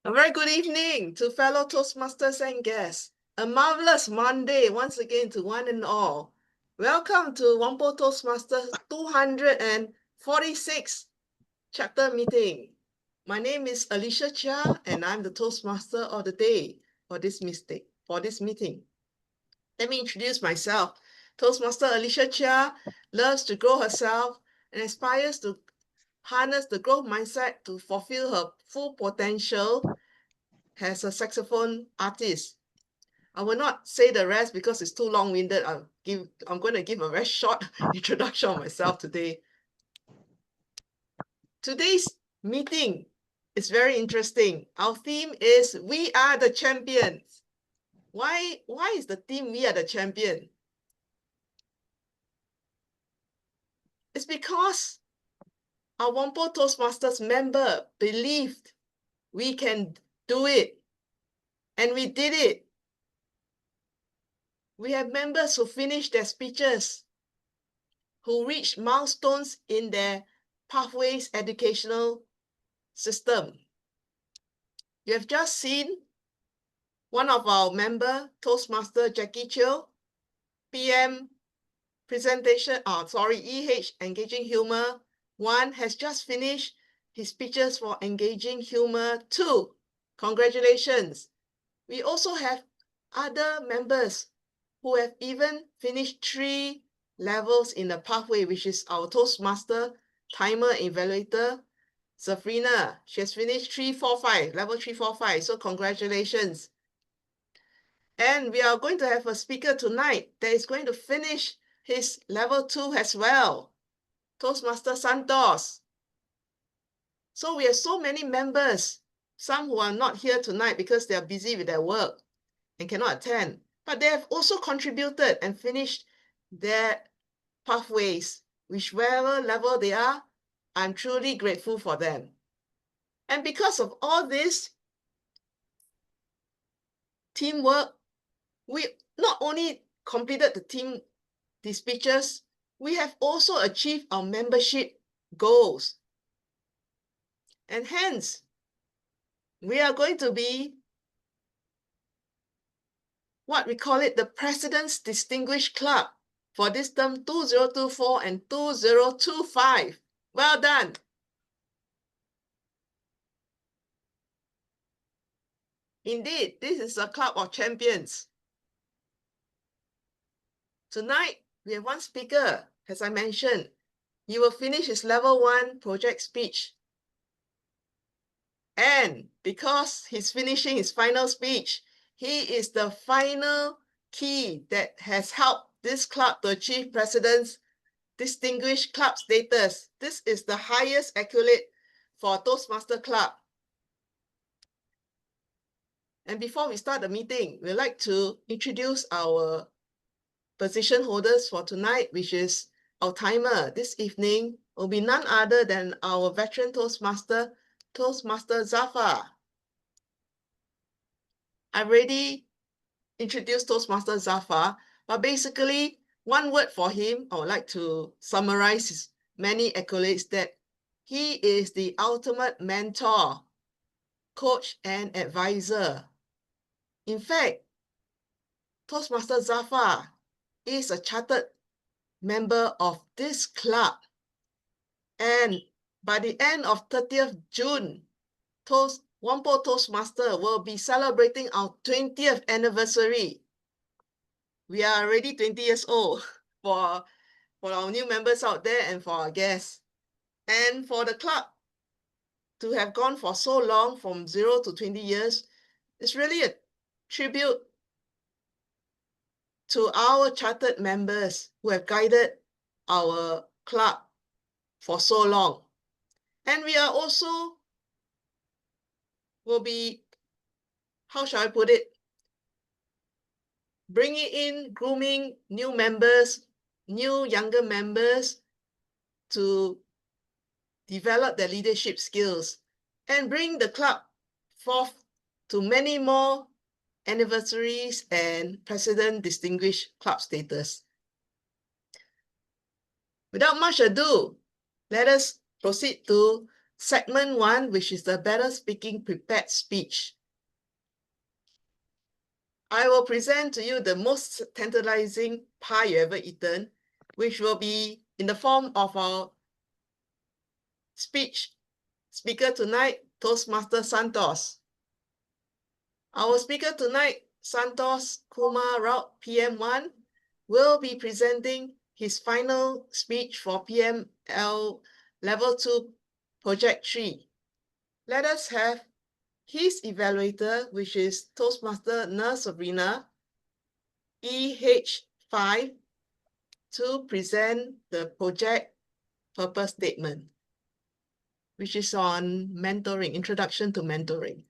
A very good evening to fellow Toastmasters and guests. A marvelous Monday once again to one and all. Welcome to Whampoa Toastmasters 246 chapter meeting. My name is Alicia Chia and I'm the Toastmaster of the day for this meeting. Let me introduce myself. Toastmaster Alicia Chia loves to grow herself and aspires to harness the growth mindset to fulfill her full potential as a saxophone artist. I will not say the rest because it's too long-winded. I'm going to give a very short introduction of myself today. Today's meeting is very interesting. Our theme is We Are the Champions. Why is the theme We Are the Champion? It's because our Whampoa Toastmasters member believed we can do it, and we did it. We have members who finished their speeches, who reached milestones in their pathways educational system. You have just seen one of our member, Toastmaster Jackie Chiu, PM presentation, EH, Engaging Humor 1, has just finished his speeches for Engaging Humor 2. Congratulations. We also have other members who have even finished 3 levels in the pathway, which is our Toastmaster Timer Evaluator, Safrina. She has finished level 3, 4, 5. So congratulations. And we are going to have a speaker tonight that is going to finish his level 2 as well, Toastmaster Santos. So we have so many members, some who are not here tonight because they are busy with their work and cannot attend, but they have also contributed and finished their pathways, whichever level they are. I'm truly grateful for them. And because of all this teamwork, we not only completed the speeches, we have also achieved our membership goals. And hence, we are going to be what we call it the President's Distinguished Club for this term 2024 and 2025. Well done. Indeed, this is a club of champions. Tonight, we have one speaker, as I mentioned. He will finish his level 1 project speech. And because he's finishing his final speech, he is the final key that has helped this club to achieve President's Distinguished Club status. This is the highest accolade for Toastmaster Club. And before we start the meeting, we'd like to introduce our position holders for tonight, which is our timer. This evening will be none other than our veteran Toastmaster Zafar. I already introduced Toastmaster Zafar, but basically, one word for him, I would like to summarize his many accolades, that he is the ultimate mentor, coach, and advisor. In fact, Toastmaster Zafar is a chartered member of this club. And by the end of 30th June, Whampoa Toastmaster will be celebrating our 20th anniversary. We are already 20 years old for our new members out there and for our guests. And for the club to have gone for so long, from 0 to 20 years, it's really a tribute to our chartered members who have guided our club for so long. And we are also will be, how shall I put it, bringing in, grooming new members, new younger members to develop their leadership skills and bring the club forth to many more anniversaries and President Distinguished Club status. Without much ado, let us proceed to segment 1, which is the better speaking prepared speech. I will present to you the most tantalizing pie you ever eaten, which will be in the form of our speaker tonight, Toastmaster Santos. Our speaker tonight, Santos Kumar Raut, PM1, will be presenting his final speech for PML Level 2 Project 3. Let us have his evaluator, which is Toastmaster Sabrina, EH5, to present the project purpose statement, which is on mentoring, introduction to mentoring.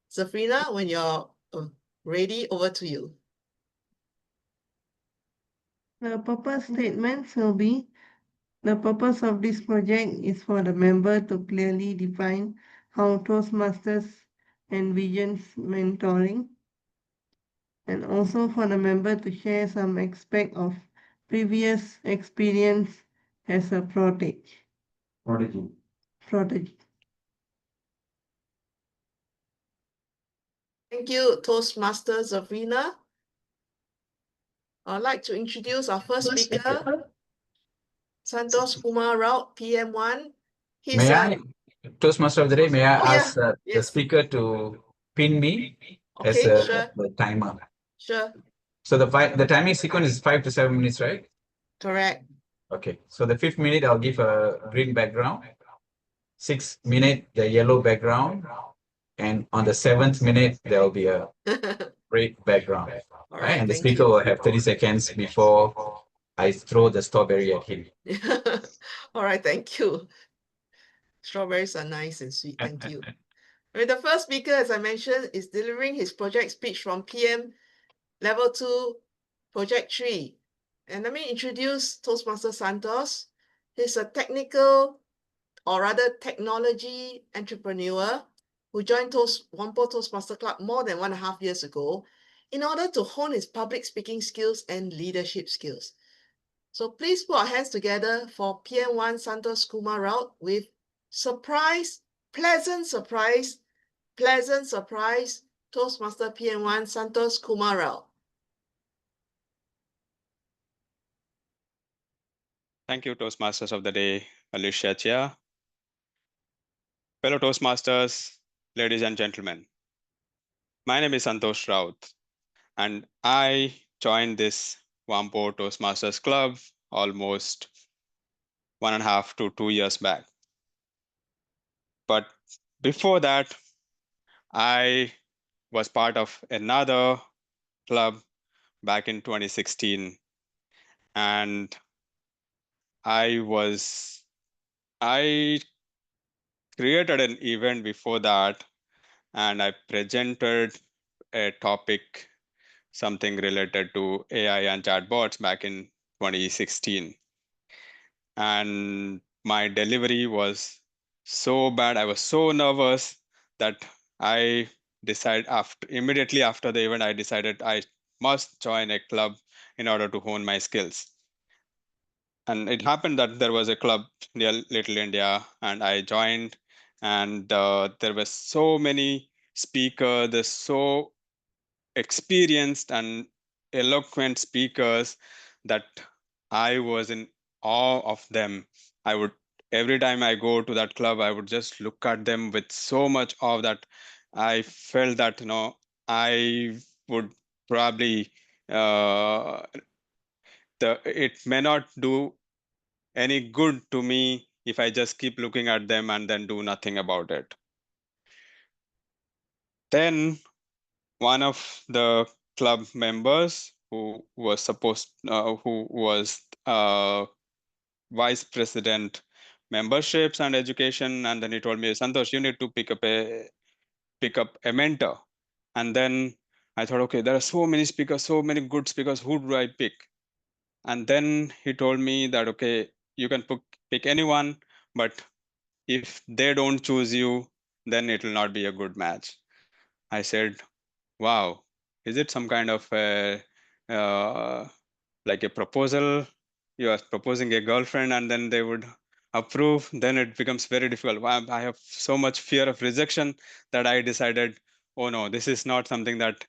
Sabrina, when you're ready, over to you. The purpose statements will be: the purpose of this project is for the member to clearly define how Toastmasters envisions mentoring, and also for the member to share some aspect of previous experience as a prodigy. Thank you, Toastmaster Sabrina. I'd like to introduce our first speaker, Santos Kumar Raut, PM1. May I, Toastmaster of the day, may I ask the yes. speaker to pin me as Okay, sure. the timer? Sure. So the timing sequence is 5 to 7 minutes, right? Correct. Okay. So the 5th minute, I'll give a green background. 6th minute, the yellow background. And on the 7th minute, there will be a red background. All right, And the thank speaker you. will have 30 seconds before I throw the strawberry at him. All right, thank you. Strawberries are nice and sweet. Thank you. The first speaker, as I mentioned, is delivering his project speech from PM Level 2 Project 3. And let me introduce Toastmaster Santos. He's a technical, or rather technology entrepreneur who joined Whampoa Toastmaster Club more than 1.5 years ago in order to hone his public speaking skills and leadership skills. So please put our hands together for PM1 Santos Kumar Raut with pleasant surprise, Toastmaster PM1 Santos Kumar Raut. Thank you, Toastmasters of the Day, Alicia Chia. Fellow Toastmasters, ladies and gentlemen, my name is Santosh Raut, and I joined this Whampoa Toastmasters Club almost 1.5 to 2 years back. But before that, I was part of another club back in 2016, and I created an event before that, and I presented a topic, something related to AI and chatbots back in 2016. And my delivery was so bad, I was so nervous that I decided immediately after the event, I decided I must join a club in order to hone my skills. And it happened that there was a club near Little India, and I joined, and there were so many speakers, there's so experienced and eloquent speakers that I was in awe of them. Every time I go to that club, I would just look at them with so much awe that I felt that, I would probably, it may not do any good to me if I just keep looking at them and then do nothing about it. Then one of the club members who was vice president memberships and education, and then he told me, Santosh, you need to pick up a mentor. And then I thought, okay, there are so many speakers, so many good speakers, who do I pick? And then he told me that, okay, you can pick anyone, but if they don't choose you, then it will not be a good match. I said, wow, is it some kind of like a proposal? You are proposing a girlfriend and then they would approve, then it becomes very difficult. I have so much fear of rejection that I decided, oh no, this is not something that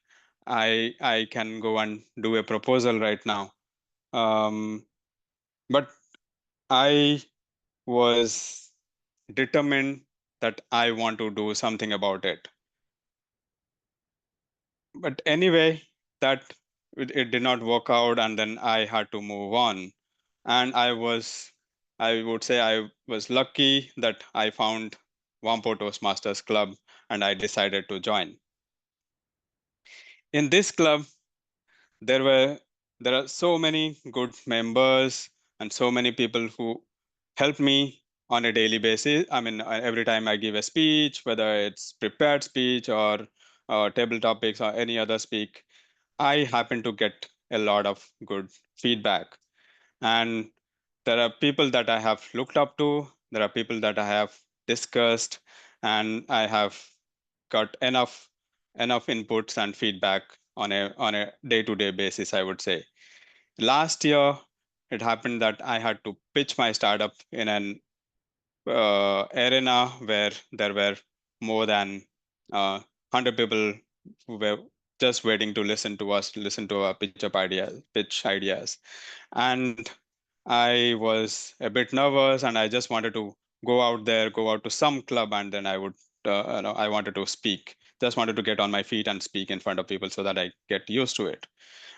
I can go and do a proposal right now. But I was determined that I want to do something about it. But anyway, that it did not work out, and then I had to move on. And I would say I was lucky that I found Whampoa Toastmasters Club and I decided to join. In this club, there are so many good members and so many people who help me on a daily basis. I mean, every time I give a speech, whether it's prepared speech or table topics or any other speak, I happen to get a lot of good feedback. And there are people that I have looked up to, there are people that I have discussed, and I have got enough inputs and feedback on a day-to-day basis, I would say. Last year, it happened that I had to pitch my startup in an arena where there were more than 100 people who were just waiting to listen to us, listen to our pitch ideas. And I was a bit nervous, and I just wanted to go out there, go out to some club, and then I would, I wanted to speak. Just wanted to get on my feet and speak in front of people so that I get used to it.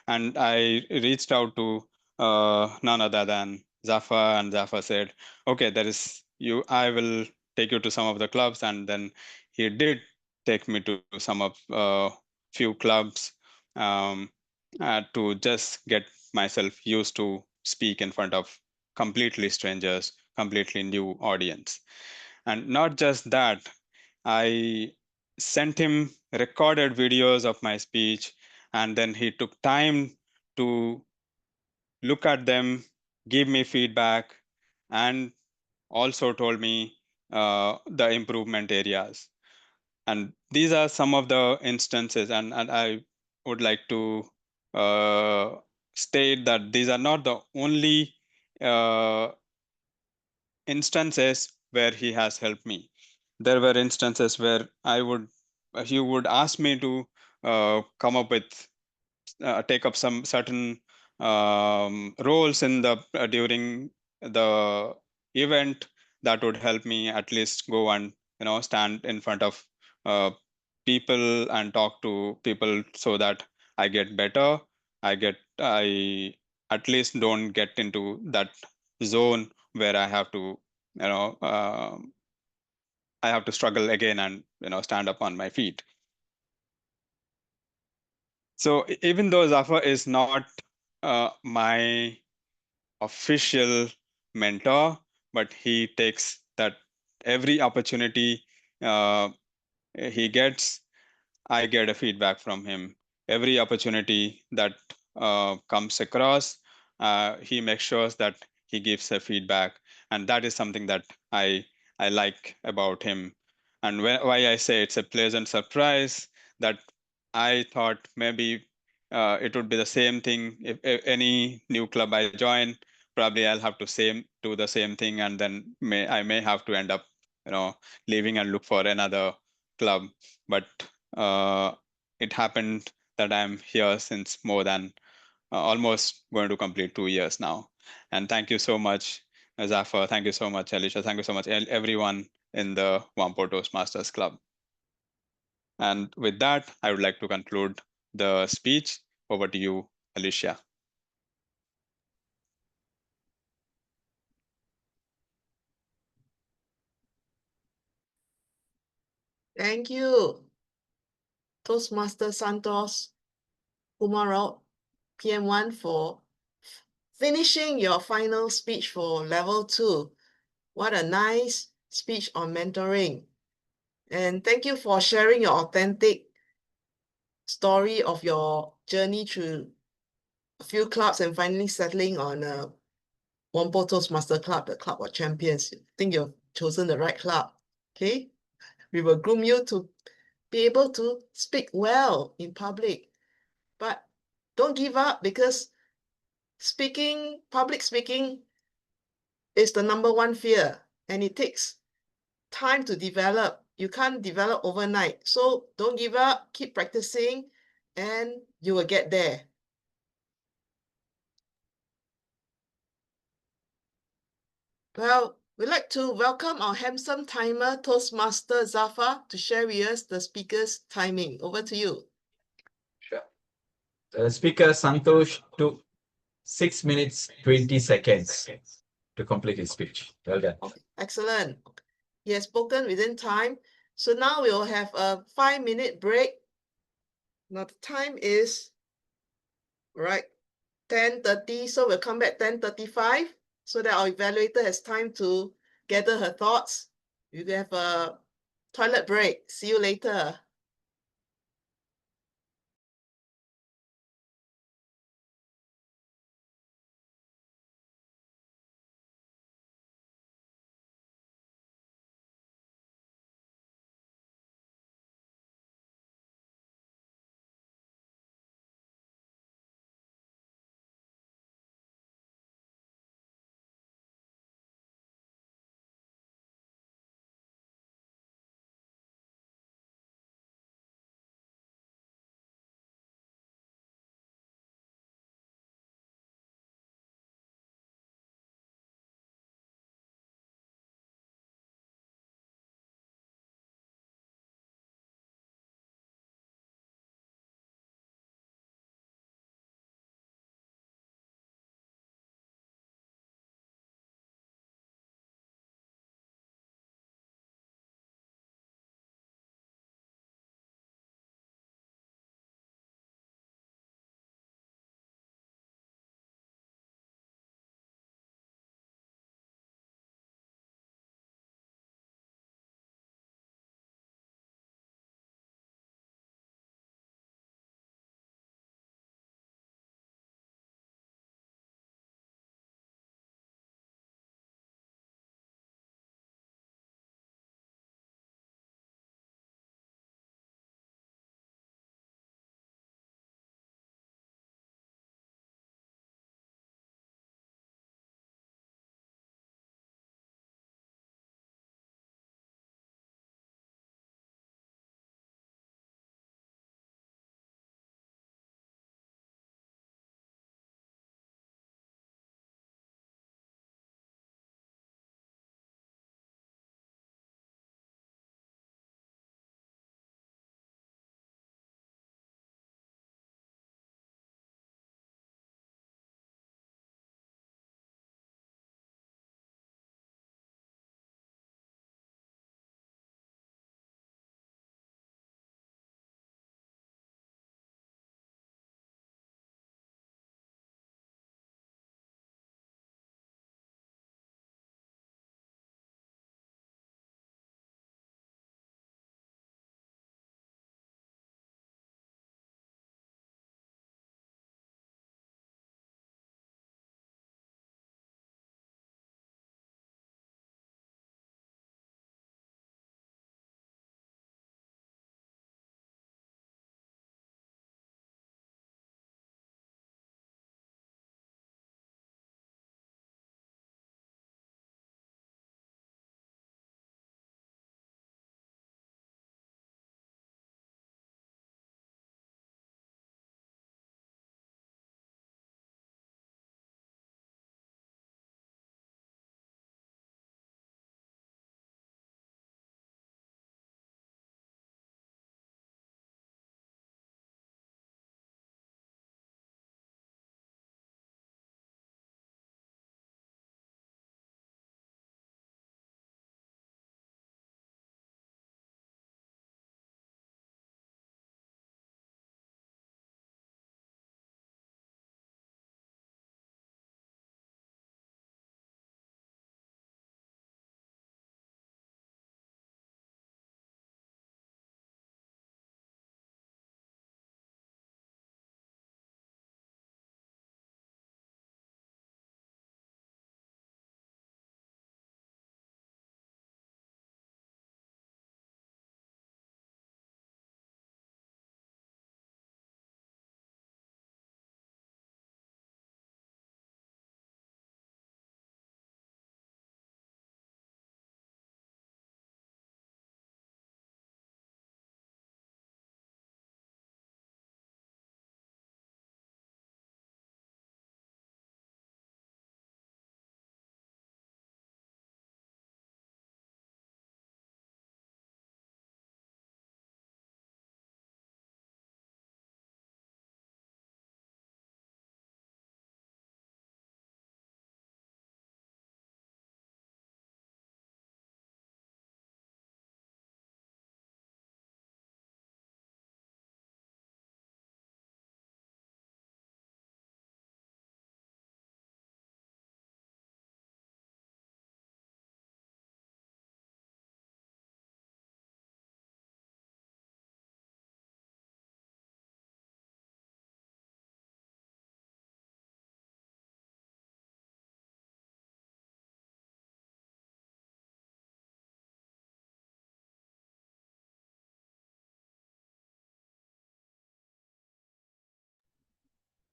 And I reached out to none other than Zafar, and Zafar said, "Okay, there is you. I will take you to some of the clubs." And then he did take me to some of few clubs um, to just get myself used to speak in front of completely strangers, completely new audience. And not just that, I sent him recorded videos of my speech, and then he took time to look at them, give me feedback, and also told me the improvement areas. And these are some of the instances, and I would like to uh, state that these are not the only uh, instances where he has helped me. There were instances where he would ask me to come up with take up some certain roles in the during the event that would help me at least go and stand in front of uh, people and talk to people so that I get better. I at least don't get into that zone where I have to you know uh, I have to struggle again and stand up on my feet. So even though Zafar is not my official mentor, but he takes that every opportunity he gets, I get a feedback from him. Every opportunity that comes across, he makes sure that he gives a feedback, and that is something that I like about him. And why I say it's a pleasant surprise, that I thought maybe it would be the same thing if any new club I join. Probably I'll have to do the same thing, and then I may have to end up leaving and look for another club. But it happened that I'm here since more than almost going to complete 2 years now. And thank you so much, Zafar. Thank you so much, Alicia. Thank you so much, everyone in the Whampoa Toastmasters Club. And with that, I would like to conclude the speech. Over to you, Alicia. Thank you, Toastmaster Santos Umarok, PM1, for finishing your final speech for level 2. What a nice speech on mentoring. And thank you for sharing your authentic story of your journey through a few clubs and finally settling on a Whampoa Toastmaster Club, the Club of Champions. I think you've chosen the right club. Okay? We will groom you to be able to speak well in public. But don't give up, because public speaking is the number one fear, and it takes time to develop. You can't develop overnight. So don't give up, keep practicing, and you will get there. Well, we'd like to welcome our handsome timer, Toastmaster Zafar, to share with us the speaker's timing. Over to you. Sure. The speaker Santosh took 6 minutes 20 seconds to complete his speech. Well done. Okay, excellent. He has spoken within time. So now we will have a 5-minute break. Now the time is right 10:30, so we'll come back 10:35 so that our evaluator has time to gather her thoughts. We will have a toilet break. See you later.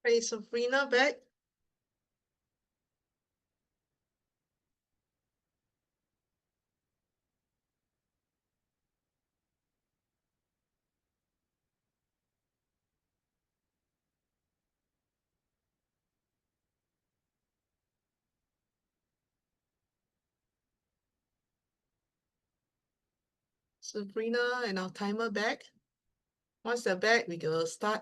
Hey, Sabrina back? Sabrina and our timer back. Once they're back, we will start.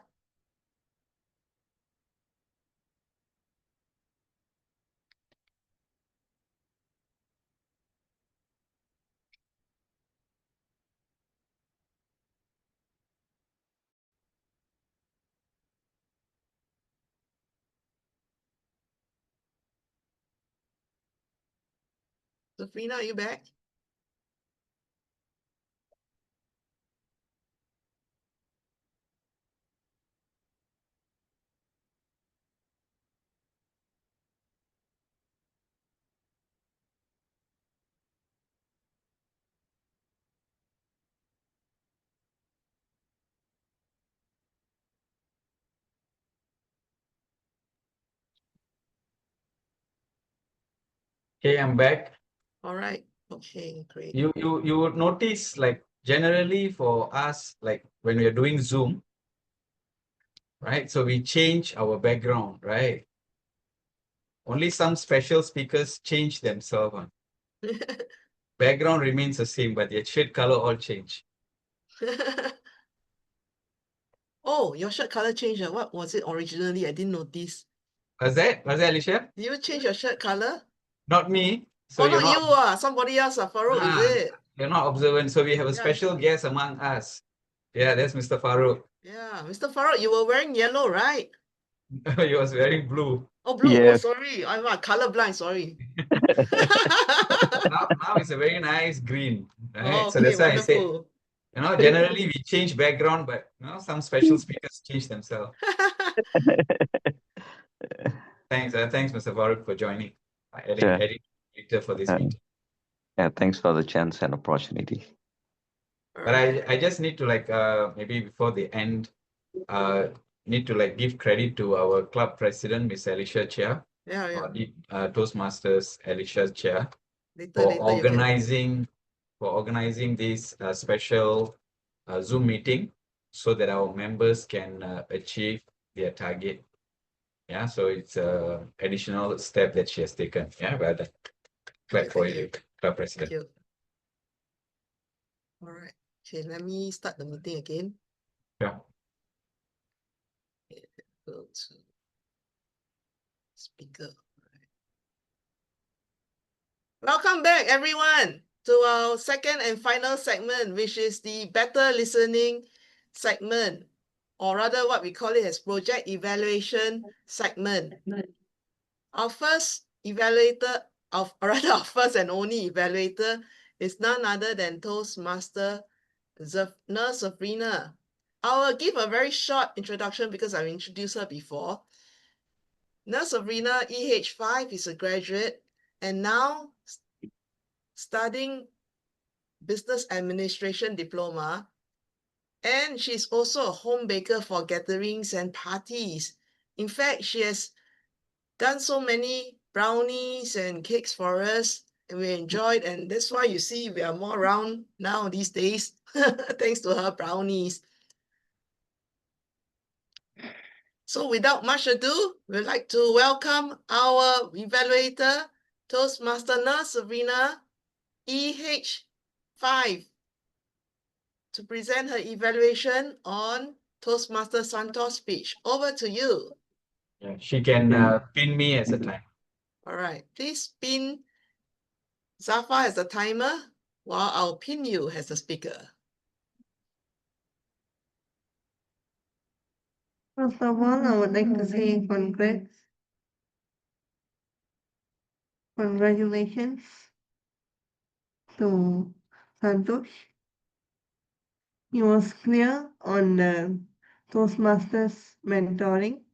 Sabrina, are you back? Okay, I'm back. All right. Okay, great. You would notice, like, generally for us, like when we are doing Zoom, right? So we change our background, right? Only some special speakers change themselves. Background remains the same, but the shirt color all change. Oh, your shirt color changed. What was it originally? I didn't notice. Was that Alicia? Did you change your shirt color? Not me. So Oh, you're not you, somebody else, Farouk, is Ah, it? you're not observant. So we have a Yeah. special guest among us. Yeah, that's Mr. Farouk. Yeah, Mr. Farouk, you were wearing yellow, right? He was wearing blue. Oh, blue. Oh, Yes. sorry. I'm colorblind, sorry. Now it's a very nice green, right? Oh, So okay, that's why I said, wonderful. generally we change background, but some special speakers change themselves. Thanks, Mr. Farouk, for joining. Sure. Editor for this meeting. Yeah, thanks for the chance and opportunity. But I just need to maybe before the end, need to give credit to our club president, Miss Alicia Chia, Yeah. or the Toastmasters Alicia Chia, Later, for you can. organizing this special Zoom meeting so that our members can achieve their target. Yeah, so it's a additional step that she has taken. Yeah, well done. Clap for you, club president. Thank you. All right. Okay, let me start the meeting again. Yeah. Go to speaker. Welcome back, everyone, to our second and final segment, which is the better listening segment, or rather what we call it as project evaluation segment. Our first evaluator, our first and only evaluator is none other than Toastmaster Nurse Sabrina. I will give a very short introduction because I've introduced her before. Nurse Sabrina, EH5, is a graduate and now studying business administration diploma. And she's also a home baker for gatherings and parties. In fact, she has done so many brownies and cakes for us, and we enjoyed, and that's why you see we are more around now these days, thanks to her brownies. So without much ado, we'd like to welcome our evaluator, Toastmaster Nurse Sabrina, EH5, to present her evaluation on Toastmaster Santos speech. Over to you. Yeah, she can pin me as a timer. All right, please pin Zafa as the timer while I'll pin you as the speaker. First of all, I would like to say congratulations to Santosh. He was clear on the Toastmasters mentoring,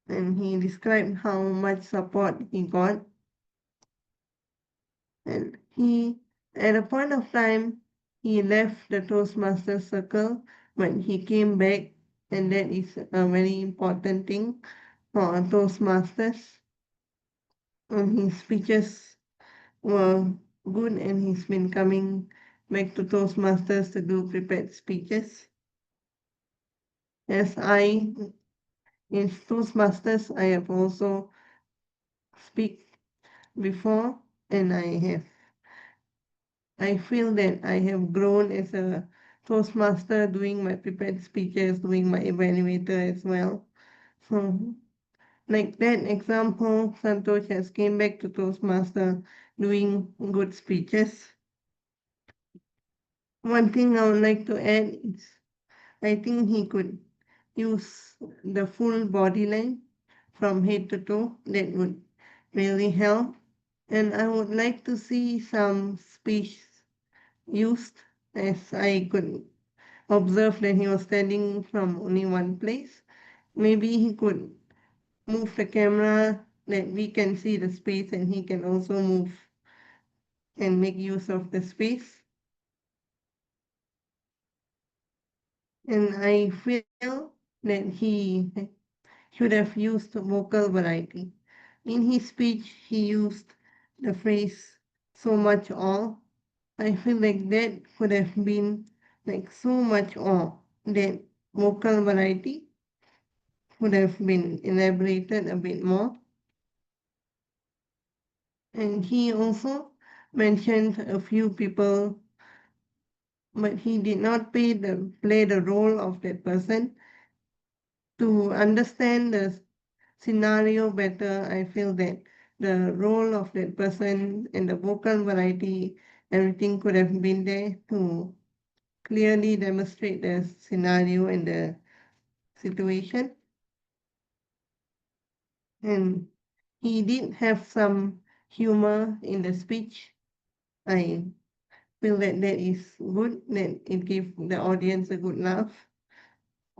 and he described how much support he got. And at a point of time, he left the Toastmasters circle, but he came back and that is a very important thing for Toastmasters. And his speeches were good, and he's been coming back to Toastmasters to do prepared speeches. As in Toastmasters, I have also speak before, and I feel that I have grown as a Toastmaster, doing my prepared speeches, doing my evaluator as well. So, like that example, Santosh has came back to Toastmaster doing good speeches. One thing I would like to add is I think he could use the full body line from head to toe. That would really help. And I would like to see some speech used, as I could observe that he was standing from only one place. Maybe he could move the camera that we can see the space, and he can also move and make use of the space. And I feel that he should have used vocal variety. In his speech, he used the phrase so much awe. I feel like that could have been like so much awe that vocal variety could have been elaborated a bit more. And he also mentioned a few people, but he did not play the role of that person. To understand the scenario better, I feel that the role of that person and the vocal variety, everything could have been there to clearly demonstrate the scenario and the situation. And he did have some humor in the speech. I feel that that is good, that it gives the audience a good laugh.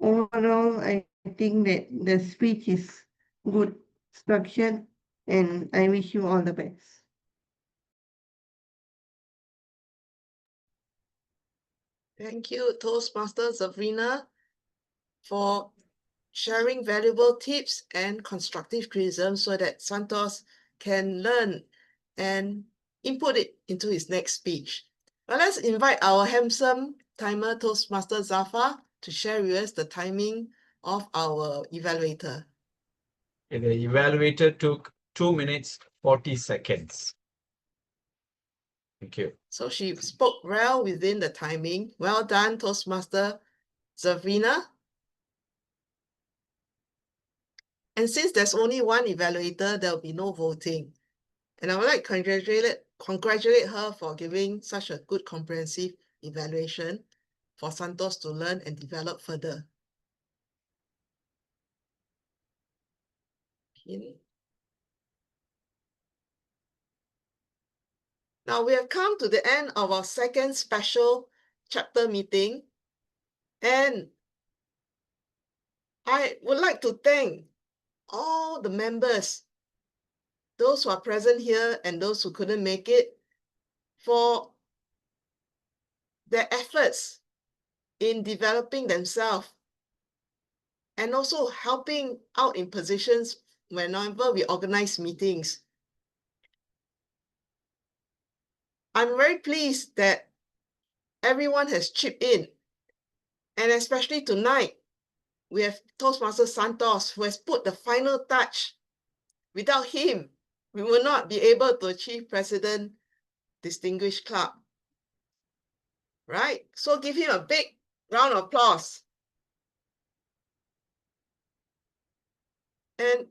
Overall, I think that the speech is good, structured, and I wish you all the best. Thank you, Toastmaster Sabrina, for sharing valuable tips and constructive criticism so that Santos can learn and input it into his next speech. Well, let's invite our handsome timer Toastmaster Zafar to share with us the timing of our evaluator. The evaluator took 2 minutes, 40 seconds. Thank you. So she spoke well within the timing. Well done, Toastmaster Sabrina. And since there's only one evaluator, there'll be no voting. And I would like to congratulate her for giving such a good comprehensive evaluation for Santos to learn and develop further. Okay. Now we have come to the end of our second special chapter meeting, and I would like to thank all the members, those who are present here and those who couldn't make it, for their efforts in developing themselves and also helping out in positions whenever we organize meetings. I'm very pleased that everyone has chipped in, and especially tonight, we have Toastmaster Santos, who has put the final touch. Without him, we will not be able to achieve President Distinguished Club. Right? So give him a big round of applause. And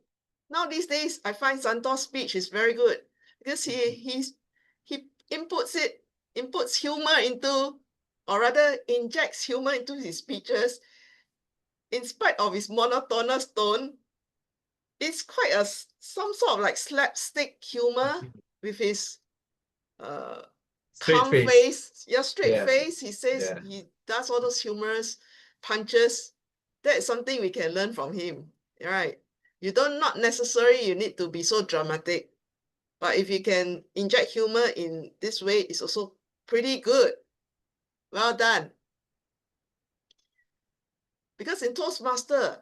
now these days, I find Santos' speech is very good because he inputs humor into, or rather injects humor into his speeches. In spite of his monotonous tone, it's quite some sort of like slapstick humor with his calm face. Yeah, straight face. He says he does all those humorous punches. That is something we can learn from him, right? Not necessarily you need to be so dramatic, but if you can inject humor in this way, it's also pretty good. Well done. Because in Toastmaster,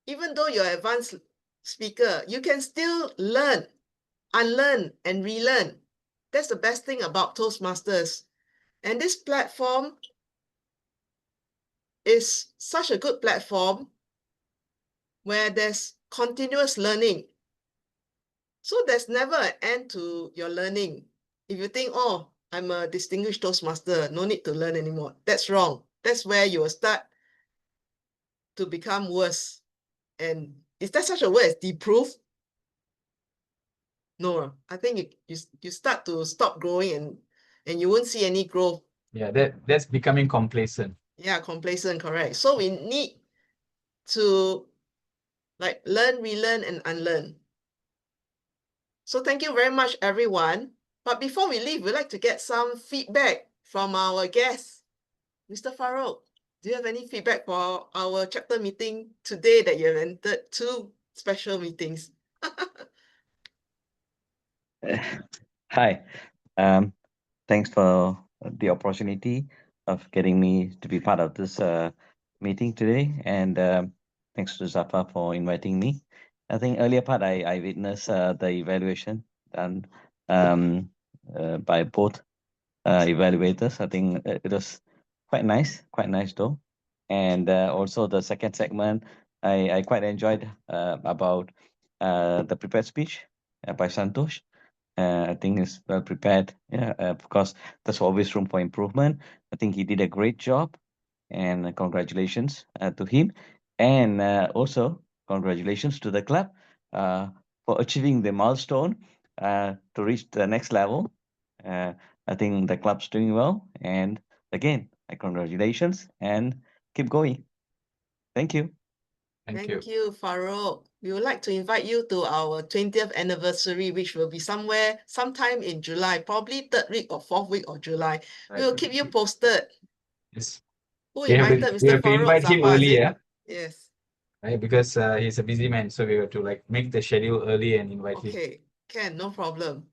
even though you're an advanced speaker, you can still learn, unlearn, and relearn. That's the best thing about Toastmasters. And this platform is such a good platform where there's continuous learning. So there's never an end to your learning. If you think, oh, I'm a distinguished Toastmaster, no need to learn anymore. That's wrong. That's where you will start to become worse. And is there such a word as deprove? No, I think you start to stop growing and you won't see any growth. Yeah, that's becoming complacent. Yeah, complacent, correct. So we need to like learn, relearn, and unlearn. So thank you very much, everyone. But before we leave, we'd like to get some feedback from our guests. Mr. Farouk, do you have any feedback for our chapter meeting today that you have entered 2 special meetings? Hi. Thanks for the opportunity of getting me to be part of this meeting today, and thanks to Zafa for inviting me. I think earlier part I witnessed the evaluation done by both evaluators. I think it was quite nice though. And also the second segment, I quite enjoyed about the prepared speech by Santosh. I think it's well prepared. Yeah, of course, there's always room for improvement. I think he did a great job, and congratulations to him. And also, congratulations to the club for achieving the milestone to reach the next level. I think the club's doing well. And again, congratulations and keep going. Thank you. Thank you. Thank you, Farouk. We would like to invite you to our 20th anniversary, which will be sometime in July, probably 3rd week or 4th week of July. We will keep you posted. Yes. Who We have invited to, we Mr. have to Farouk? invite him Zafar, is it? earlier, Yes. right? Because he's a busy man, so we have to like make the schedule early and invite him. Okay, can, no problem.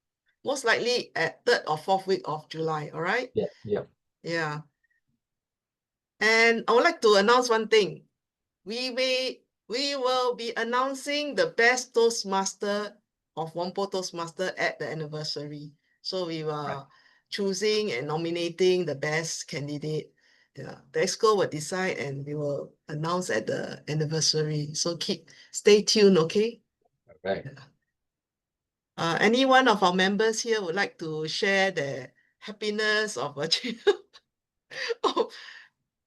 Most likely at 3rd or 4th week of July, all right? Yeah, yeah. Yeah. And I would like to announce one thing. We will be announcing the best Toastmaster of Whampoa Toastmaster at the anniversary. So we are choosing and nominating the best candidate. Yeah, the EXCO will decide and we will announce at the anniversary. So stay tuned, okay? Right. Any one of our members here would like to share their happiness of of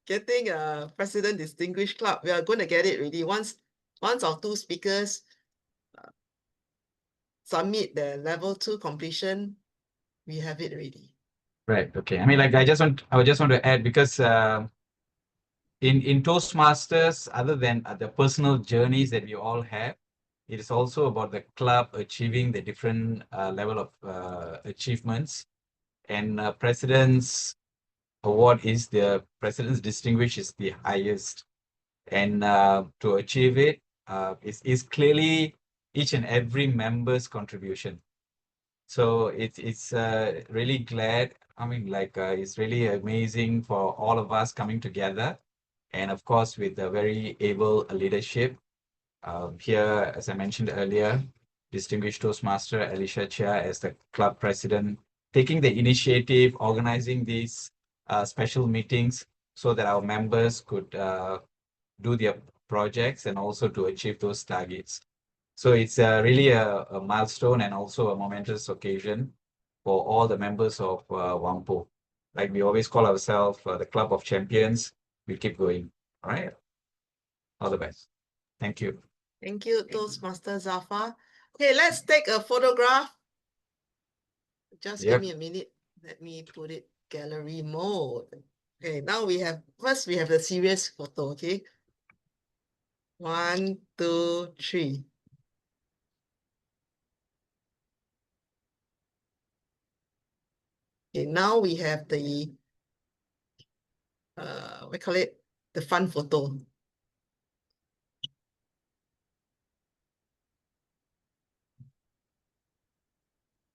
getting a President Distinguished Club. We are going to get it ready. Once our 2 speakers submit the level 2 completion, we have it ready. Right. Okay. I mean, like I just want to add because in Toastmasters, other than the personal journeys that we all have, it is also about the club achieving the different level of achievements. And President's Award is the President's Distinguished is the highest. And to achieve it is clearly each and every member's contribution. So it's really glad. I mean, like it's really amazing for all of us coming together, and of course with a very able leadership. Here, as I mentioned earlier, distinguished Toastmaster Alicia Chia as the club president, taking the initiative, organizing these special meetings so that our members could do their projects and also to achieve those targets. So it's really a milestone and also a momentous occasion for all the members of Whampoa. Like we always call ourselves the Club of Champions. We keep going. All right. All the best. Thank you. Thank you, Toastmaster Zafar. Okay, let's take a photograph. Just give me a minute. Let me put it gallery mode. Okay, now first we have the serious photo, okay? 1, 2, 3. Okay, now we have the we call it the fun photo.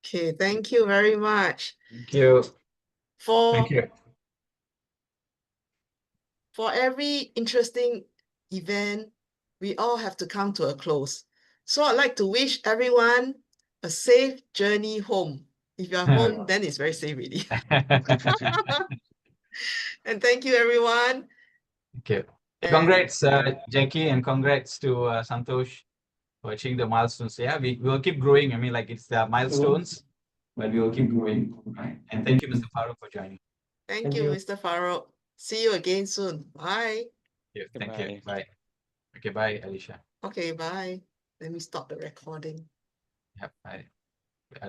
Okay, thank you very much. Thank you. For Thank you. for every interesting event, we all have to come to a close. So I'd like to wish everyone a safe journey home. If you're home, then it's very safe really. And thank you, everyone. Okay. And- Congrats, Jackie, and congrats to Santosh for achieving the milestones. Yeah, we will keep growing. I mean, like it's the milestones, but we will keep growing. Right? And thank you, Mr. Farooq, for joining. Thank you, Mr. Farooq. See you again soon. Bye. Yeah, thank Goodbye. you. Bye. Okay, bye, Alicia. Okay, bye. Let me stop the recording. Yep, bye.